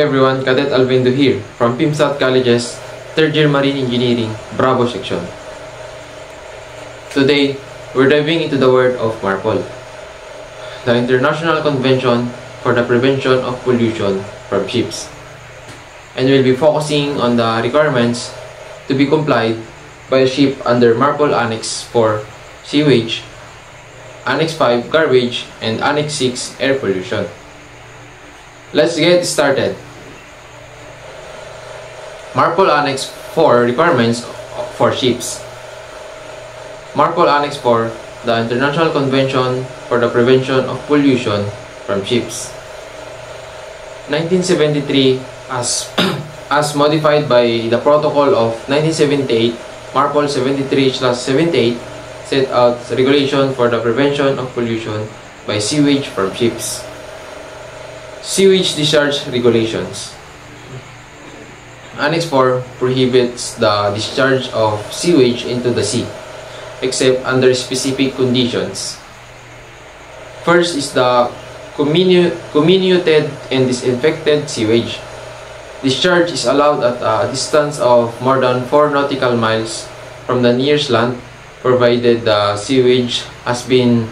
everyone, Cadet Alvendo here from PIMSAT College's 3rd Year Marine Engineering, Bravo Section. Today, we're diving into the world of MARPOL, the International Convention for the Prevention of Pollution from Ships. And we'll be focusing on the requirements to be complied by a ship under MARPOL Annex 4 Sewage, Annex 5 Garbage, and Annex 6 Air Pollution. Let's get started. MARPOL Annex 4 requirements for ships. MARPOL Annex 4, the International Convention for the Prevention of Pollution from Ships. 1973, as modified by the Protocol of 1978, MARPOL 73/78 set out regulation for the prevention of pollution by sewage from ships. Sewage discharge regulations. Annex 4 prohibits the discharge of sewage into the sea, except under specific conditions. First is the comminuted and disinfected sewage. Discharge is allowed at a distance of more than 4 nautical miles from the nearest land, provided the sewage has been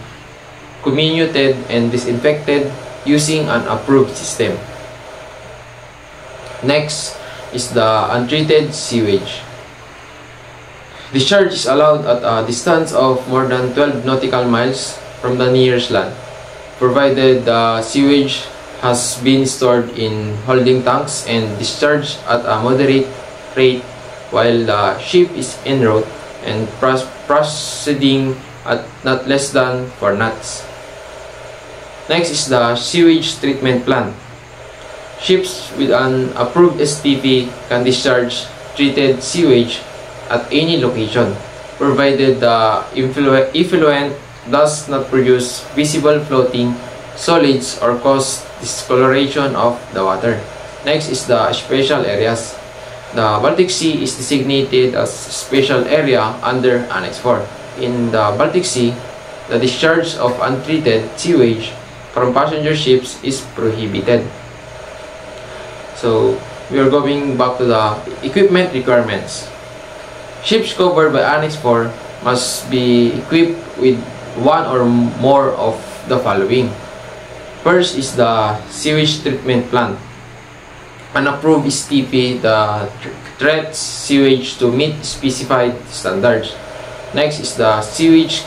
comminuted and disinfected using an approved system. Next is the untreated sewage. Discharge is allowed at a distance of more than 12 nautical miles from the nearest land, provided the sewage has been stored in holding tanks and discharged at a moderate rate while the ship is en route and proceeding at not less than 4 knots. Next is the sewage treatment plant. Ships with an approved STP can discharge treated sewage at any location, provided the effluent does not produce visible floating solids or cause discoloration of the water. Next is the special areas. The Baltic Sea is designated as special area under Annex 4. In the Baltic Sea, the discharge of untreated sewage from passenger ships is prohibited. So, we are going back to the equipment requirements. Ships covered by Annex 4 must be equipped with one or more of the following. First is the sewage treatment plant. An approved STP that treats sewage to meet specified standards. Next is the sewage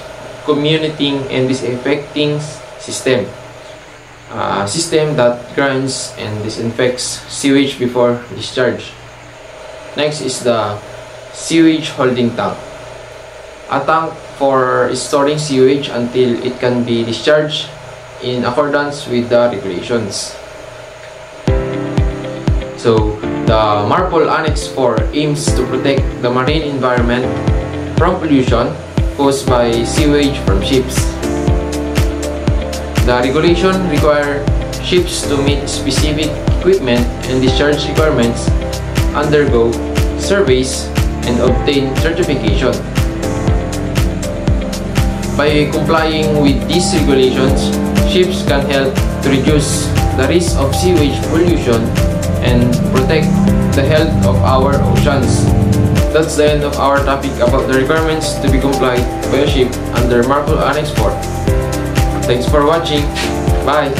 comminuting and disinfecting system. A system that grinds and disinfects sewage before discharge. Next is the sewage holding tank. A tank for storing sewage until it can be discharged in accordance with the regulations. So, the MARPOL Annex 4 aims to protect the marine environment from pollution caused by sewage from ships. The regulation requires ships to meet specific equipment and discharge requirements, undergo surveys, and obtain certification. By complying with these regulations, ships can help to reduce the risk of sewage pollution and protect the health of our oceans. That's the end of our topic about the requirements to be complied by a ship under MARPOL Annex 4. Thanks for watching. Bye!